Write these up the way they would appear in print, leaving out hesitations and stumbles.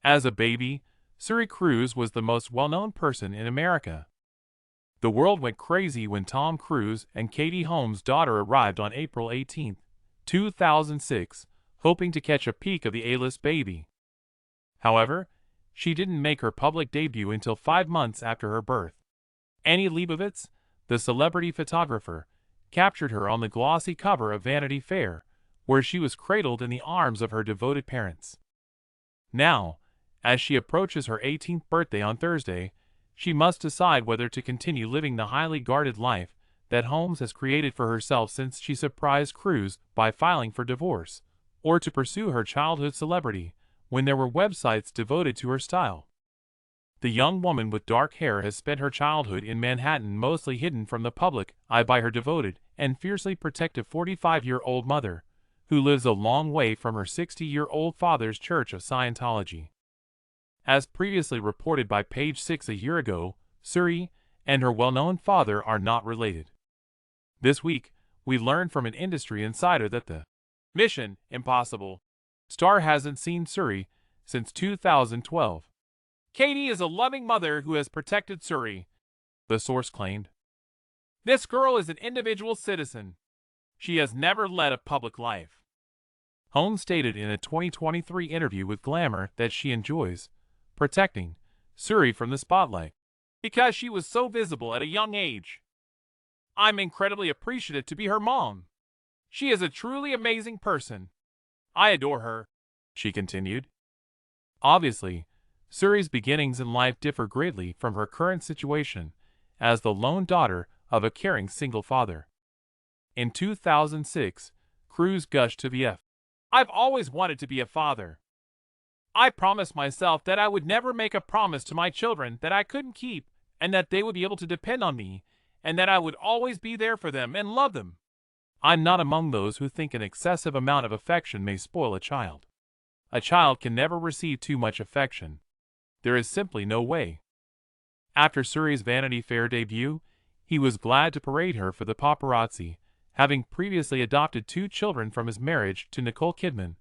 As a baby, Suri Cruz was the most well-known person in America. The world went crazy when Tom Cruise and Katie Holmes' daughter arrived on April 18, 2006, hoping to catch a peek of the A-list baby. However, she didn't make her public debut until 5 months after her birth. Annie Leibovitz, the celebrity photographer, captured her on the glossy cover of Vanity Fair, where she was cradled in the arms of her devoted parents. Now, as she approaches her 18th birthday on Thursday, she must decide whether to continue living the highly guarded life that Holmes has created for herself since she surprised Cruz by filing for divorce, or to pursue her childhood celebrity when there were websites devoted to her style. The young woman with dark hair has spent her childhood in Manhattan, mostly hidden from the public eye by her devoted and fiercely protective 45-year-old mother, who lives a long way from her 60-year-old father's Church of Scientology. As previously reported by Page 6 a year ago, Suri and her well-known father are not related. This week, we learned from an industry insider that the Mission Impossible star hasn't seen Suri since 2012. Katie is a loving mother who has protected Suri, the source claimed. This girl is an individual citizen. She has never led a public life. Holmes stated in a 2023 interview with Glamour that she enjoys protecting Suri from the spotlight because she was so visible at a young age. I'm incredibly appreciative to be her mom. She is a truly amazing person. I adore her, she continued. Obviously, Suri's beginnings in life differ greatly from her current situation as the lone daughter of a caring single father. In 2006, Cruz gushed to VF. I've always wanted to be a father. I promised myself that I would never make a promise to my children that I couldn't keep, and that they would be able to depend on me, and that I would always be there for them and love them. I'm not among those who think an excessive amount of affection may spoil a child. A child can never receive too much affection. There is simply no way. After Suri's Vanity Fair debut, he was glad to parade her for the paparazzi, having previously adopted 2 children from his marriage to Nicole Kidman,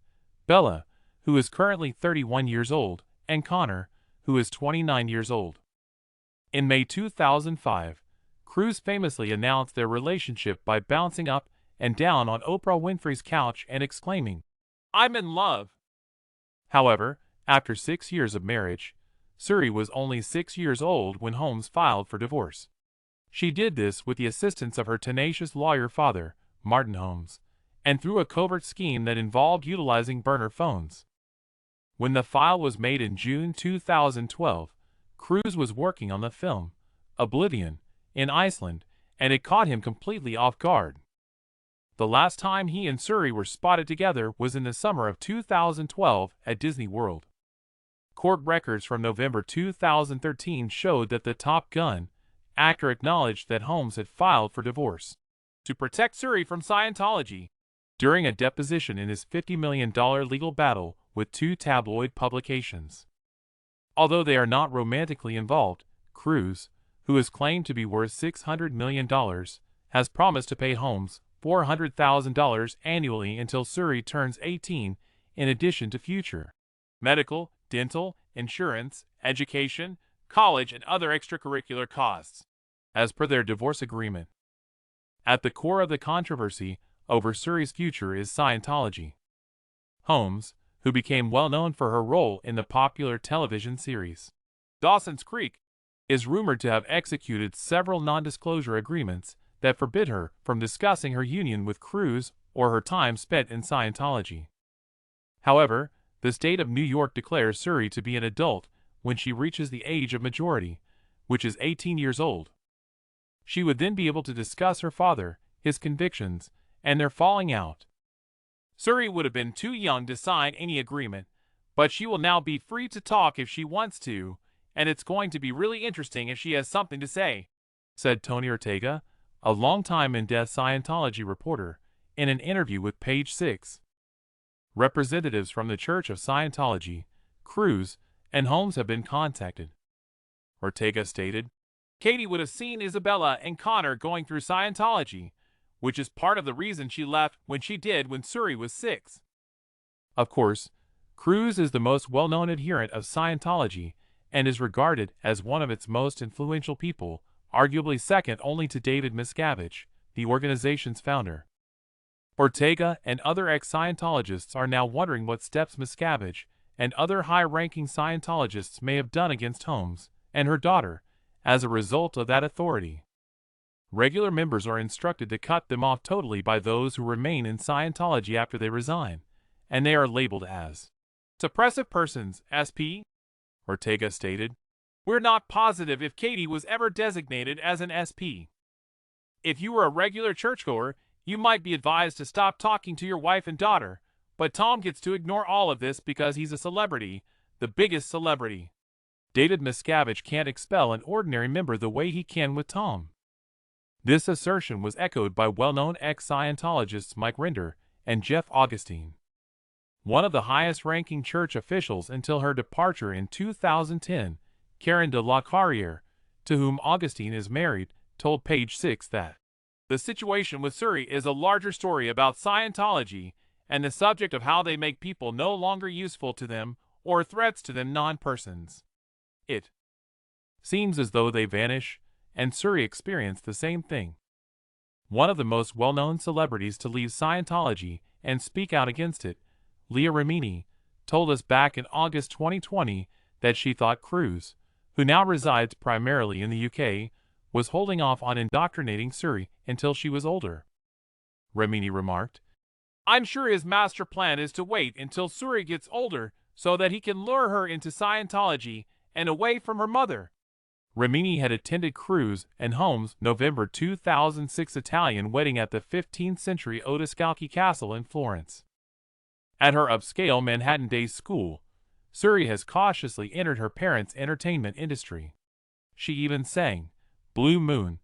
Bella, who is currently 31 years old, and Connor, who is 29 years old. In May 2005, Cruz famously announced their relationship by bouncing up and down on Oprah Winfrey's couch and exclaiming, "I'm in love." However, after 6 years of marriage, Suri was only 6 years old when Holmes filed for divorce. She did this with the assistance of her tenacious lawyer father, Martin Holmes, and through a covert scheme that involved utilizing burner phones. When the file was made in June 2012, Cruz was working on the film Oblivion in Iceland, and it caught him completely off guard. The last time he and Suri were spotted together was in the summer of 2012 at Disney World. Court records from November 2013 showed that the Top Gun actor acknowledged that Holmes had filed for divorce to protect Suri from Scientology during a deposition in his $50 million legal battle with 2 tabloid publications. Although they are not romantically involved, Cruz, who is claimed to be worth $600 million, has promised to pay Holmes $400,000 annually until Suri turns 18, in addition to future medical, dental, insurance, education, college, and other extracurricular costs, as per their divorce agreement. At the core of the controversy over Suri's future is Scientology. Holmes, who became well known for her role in the popular television series Dawson's Creek, is rumored to have executed several non-disclosure agreements that forbid her from discussing her union with Cruz or her time spent in Scientology. However, the state of New York declares Suri to be an adult when she reaches the age of majority, which is 18 years old. She would then be able to discuss her father, his convictions, and their falling out. Suri would have been too young to sign any agreement, but she will now be free to talk if she wants to, and it's going to be really interesting if she has something to say, said Tony Ortega, a longtime in-depth Scientology reporter, in an interview with Page 6. Representatives from the Church of Scientology, Cruz, and Holmes have been contacted. Ortega stated, Katie would have seen Isabella and Connor going through Scientology, which is part of the reason she left when she did when Suri was 6. Of course, Cruz is the most well-known adherent of Scientology and is regarded as one of its most influential people, arguably second only to David Miscavige, the organization's founder. Ortega and other ex-Scientologists are now wondering what steps Miscavige and other high-ranking Scientologists may have done against Holmes and her daughter as a result of that authority. Regular members are instructed to cut them off totally by those who remain in Scientology after they resign, and they are labeled as suppressive persons, SP, Ortega stated. We're not positive if Katie was ever designated as an SP. If you were a regular churchgoer, you might be advised to stop talking to your wife and daughter, but Tom gets to ignore all of this because he's a celebrity, the biggest celebrity. David Miscavige can't expel an ordinary member the way he can with Tom. This assertion was echoed by well-known ex-Scientologists Mike Rinder and Jeff Augustine. One of the highest-ranking church officials until her departure in 2010, Karen de la Carriere, to whom Augustine is married, told Page 6 that the situation with Suri is a larger story about Scientology and the subject of how they make people no longer useful to them or threats to them non-persons. It seems as though they vanish, and Suri experienced the same thing. One of the most well-known celebrities to leave Scientology and speak out against it, Leah Remini, told us back in August 2020 that she thought Cruz, who now resides primarily in the UK, was holding off on indoctrinating Suri until she was older. Remini remarked, I'm sure his master plan is to wait until Suri gets older so that he can lure her into Scientology and away from her mother. Remini had attended Cruz and Holmes' November 2006 Italian wedding at the 15th-century Odescalchi Castle in Florence. At her upscale Manhattan day school, Suri has cautiously entered her parents' entertainment industry. She even sang Blue Moon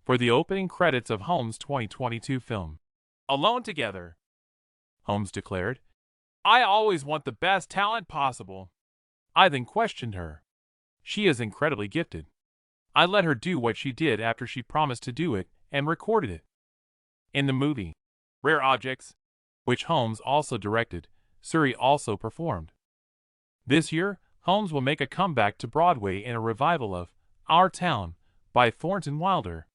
for the opening credits of Holmes' 2022 film, Alone Together. Holmes declared, I always want the best talent possible. I then questioned her. She is incredibly gifted. I let her do what she did after she promised to do it and recorded it. In the movie, Rare Objects, which Holmes also directed, Suri also performed. This year, Holmes will make a comeback to Broadway in a revival of Our Town by Thornton Wilder.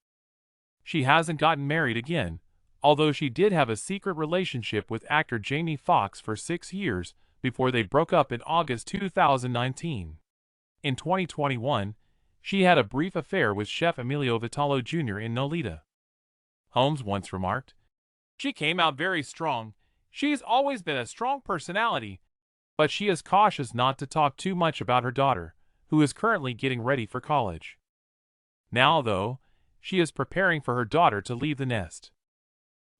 She hasn't gotten married again, although she did have a secret relationship with actor Jamie Foxx for 6 years before they broke up in August 2019. In 2021, she had a brief affair with chef Emilio Vitalo Jr. in Nolita. Holmes once remarked, She came out very strong. She's always been a strong personality, but she is cautious not to talk too much about her daughter, who is currently getting ready for college. Now, though, she is preparing for her daughter to leave the nest.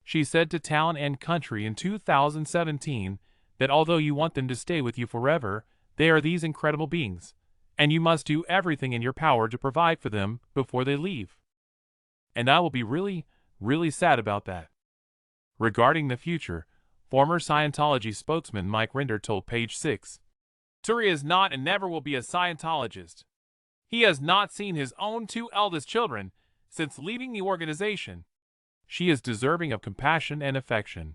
She said to Town and Country in 2017 that although you want them to stay with you forever, they are these incredible beings, and you must do everything in your power to provide for them before they leave. And I will be really, really sad about that. Regarding the future, former Scientology spokesman Mike Rinder told Page 6, Suri is not and never will be a Scientologist. He has not seen his own 2 eldest children since leaving the organization. She is deserving of compassion and affection.